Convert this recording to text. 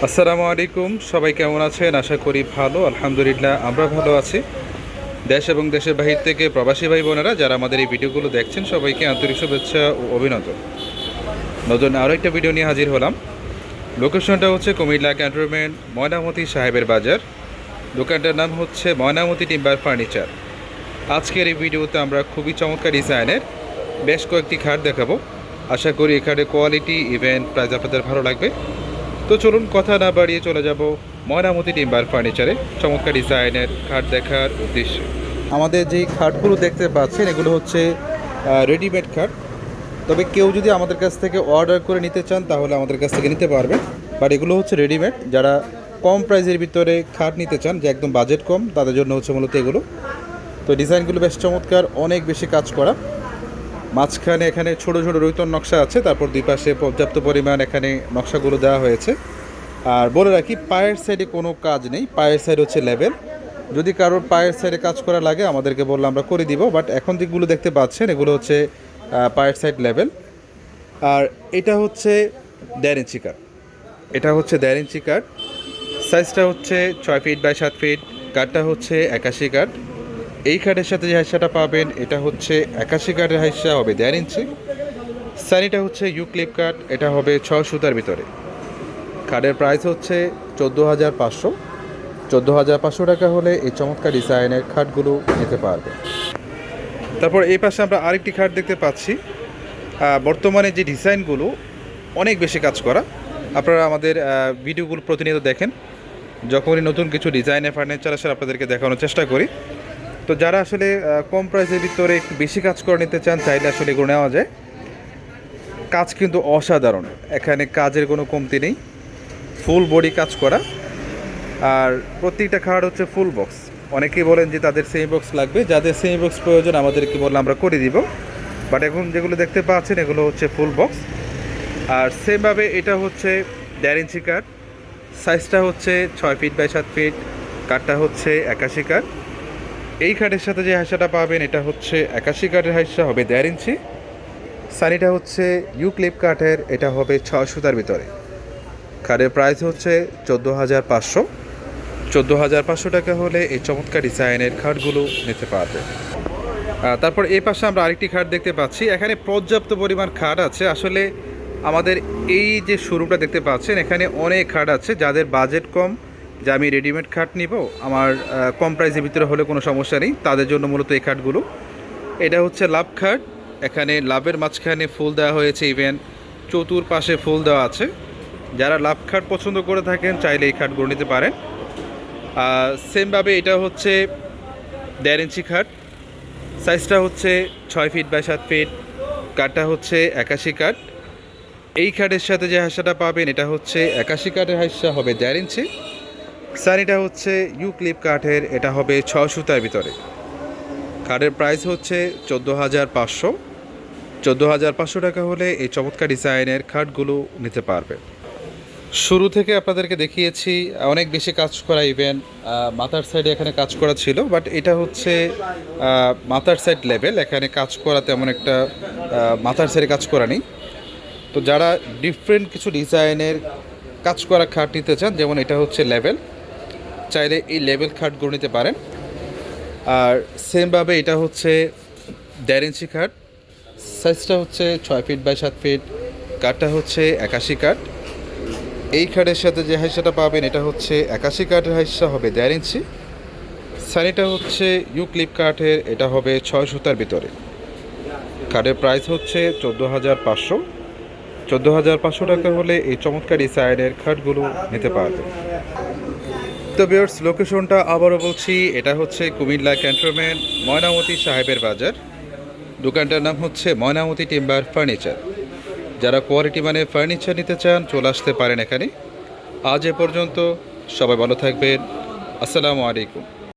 আসসালামু আলাইকুম। সবাই কেমন আছেন? আশা করি ভালো। আলহামদুলিল্লাহ আমরা ভালো আছি। দেশ এবং দেশের বাহির থেকে প্রবাসী ভাই বোনেরা যারা আমাদের এই ভিডিওগুলো দেখছেন সবাইকে আন্তরিক শুভেচ্ছা ও অভিনন্দন। নতুন আরও একটা ভিডিও নিয়ে হাজির হলাম। লোকেশনটা হচ্ছে কুমিল্লা ক্যান্টনমেন্ট ময়নামতি সাহেবের বাজার। দোকানটার নাম হচ্ছে ময়নামতি টিম্বার ফার্নিচার। আজকের এই ভিডিওতে আমরা খুবই চমৎকার ডিজাইনের বেশ কয়েকটি খাট দেখাবো। আশা করি এই খাটের কোয়ালিটি ইভেন্ট প্রাইস আপনাদের ভালো লাগবে। তো চলুন কথা না বাড়িয়ে চলে যাব ময়নামতি টিম্বার ফার্নিচারে চমৎকার ডিজাইনের খাট দেখার উদ্দেশ্যে। আমাদের যেই খাটগুলো দেখতে পাচ্ছেন এগুলো হচ্ছে রেডিমেড খাট। তবে কেউ যদি আমাদের কাছ থেকে অর্ডার করে নিতে চান তাহলে আমাদের কাছ থেকে নিতে পারবেন। বাট এগুলো হচ্ছে রেডিমেড। যারা কম প্রাইসের ভিতরে খাট নিতে চান, যে একদম বাজেট কম, তাদের জন্য হচ্ছে মূলত এগুলো। তো ডিজাইনগুলো বেশ চমৎকার, অনেক বেশি কাজ করা। মাঝখানে এখানে ছোট ছোট রৈতন নকশা আছে, তারপর দুই পাশে পর্যাপ্ত পরিমাণ এখানে নকশাগুলো দেওয়া হয়েছে। আর বলে রাখি, পায়ের সাইডে কোনো কাজ নেই, পায়ের সাইড হচ্ছে লেভেল। যদি কারোর পায়ের সাইডে কাজ করা লাগে আমাদেরকে বললে আমরা করে দিব। বাট এখন যেগুলো দেখতে পাচ্ছেন এগুলো হচ্ছে পায়ের সাইড লেভেল। আর এটা হচ্ছে 1.5 ইঞ্চি কাঠ। এটা হচ্ছে 1.5 ইঞ্চি কাঠ। সাইজটা হচ্ছে 6 ফিট বাই 7 ফিট। কাঠটা হচ্ছে 81 কাঠ। এই কাঠের সাথে যে হাইসাটা পাবেন এটা হচ্ছে 81 কাঠের হাইসা হবে 1.5 ইঞ্চি। সানিটা হচ্ছে ইউক্লিপ কাঠ, এটা হবে 6 সুতার ভিতরে। কাঠের প্রাইস হচ্ছে 14,500। 14,500 টাকা হলে এই চমৎকার ডিজাইনের খাটগুলো নিতে পারবে। তারপর এই পাশে আমরা আরেকটি খাট দেখতে পাচ্ছি। বর্তমানে যে ডিজাইনগুলো অনেক বেশি কাজ করা। আপনারা আমাদের ভিডিওগুলো প্রতিনিয়ত দেখেন। যখনই নতুন কিছু ডিজাইনের ফার্নিচার আসলে আপনাদেরকে দেখানোর চেষ্টা করি। তো যারা আসলে কম প্রাইসের ভিতরে একটু বেশি কাজ করে নিতে চান চাইলে আসলে এগুলো নেওয়া যায়। কাজ কিন্তু অসাধারণ, এখানে কাজের কোনো কমতি নেই। ফুল বডি কাজ করা। আর প্রত্যেকটা খাট হচ্ছে ফুল বক্স। অনেকেই বলেন যে তাদের সেমি বক্স লাগবে, যাদের সেমি বক্স প্রয়োজন আমাদেরকে বললে আমরা করে দিব। বাট এখন যেগুলো দেখতে পাচ্ছেন এগুলো হচ্ছে ফুল বক্স। আর সেমভাবে এটা হচ্ছে 1.5 ইঞ্চি কাঠ। সাইজটা হচ্ছে 6 ফিট বাই 7 ফিট। কাঠটা হচ্ছে 81 কাঠ। এই কাঠের সাথে যে হাইসাটা পাবেন এটা হচ্ছে 81 কাঠের হাইসা হবে 1.5 ইঞ্চি। সানিটা হচ্ছে ইউক্লিপ কাঠের, এটা হবে 6 সুতার ভিতরে। কাঠের প্রাইস হচ্ছে 14,500। 14,500 টাকা হলে এই চমৎকার ডিজাইনের খাটগুলো নিতে পারবে। তারপর এই পাশে আমরা আরেকটি খাট দেখতে পাচ্ছি। এখানে পর্যাপ্ত পরিমাণ খাট আছে। আসলে আমাদের এই যে শোরুমটা দেখতে পাচ্ছেন এখানে অনেক খাট আছে। যাদের বাজেট কম, যে আমি রেডিমেড খাট নিব, আমার কম প্রাইসের ভিতরে হলে কোনো সমস্যা নেই, তাদের জন্য মূলত এই খাটগুলো। এটা হচ্ছে লাভ খাট। এখানে লাভের মাঝখানে ফুল দেওয়া হয়েছে, ইভেন চতুর্পাশে ফুল দেওয়া আছে। যারা লাভ খাট পছন্দ করে থাকেন চাইলে এই খাটগুলো নিতে পারেন। সেমভাবে এটা হচ্ছে 1.5 ইঞ্চি খাট। সাইজটা হচ্ছে 6 ফিট বাই 7 ফিট। কাঠটা হচ্ছে 81 কাঠ। এই খাটের সাথে যে হাইসাটা পাবেন এটা হচ্ছে 81 কাঠের হাইসা হবে 1.5 ইঞ্চি। সানিটা হচ্ছে ইউক্লিপ কাঠের, এটা হবে 6 সুতার ভিতরে। কাঠের প্রাইস হচ্ছে 14,500। 14,500 টাকা হলে এই চমৎকার ডিজাইনের খাটগুলো নিতে পারবে। শুরু থেকে আপনাদেরকে দেখিয়েছি অনেক বেশি কাজ করা, ইভেন মাথার সাইডে এখানে কাজ করা ছিল। বাট এটা হচ্ছে মাথার সাইড লেভেল, এখানে কাজ করা তেমন একটা মাথার সাইডে কাজ করা নেই। তো যারা ডিফারেন্ট কিছু ডিজাইনের কাজ করা খাট নিতে চান, যেমন এটা হচ্ছে লেভেল, চাইলে এই লেভেল খাটগুলো নিতে পারেন। আর সেমভাবে এটা হচ্ছে 1.5 ইঞ্চি খাট। সাইজটা হচ্ছে 6 ফিট বাই 7 ফিট। কাঠটা হচ্ছে 81 কাঠ। এই খাটের সাথে যে হাইসাটা পাবেন এটা হচ্ছে 81 কাঠের হাইসা হবে 1.5 ইঞ্চি। সানিটা হচ্ছে ইউক্লিপ কাঠের, এটা হবে 6 সুতার ভিতরে। কাঠের প্রাইস হচ্ছে 14,500। 14,500 টাকা হলে এই চমৎকার ডিজাইনের খাটগুলো নিতে পারবে। তো ভিউয়ার্স, লোকেশনটা আবারও বলছি, এটা হচ্ছে কুমিল্লা ক্যান্টনমেন্ট ময়নামতি সাহেবের বাজার। দোকানটার নাম হচ্ছে ময়নামতি টিম্বার ফার্নিচার। যারা কোয়ালিটি মানে ফার্নিচার নিতে চান চলে আসতে পারেন এখানে। আজ এ পর্যন্ত, সবাই ভালো থাকবেন। আসসালামু আলাইকুম।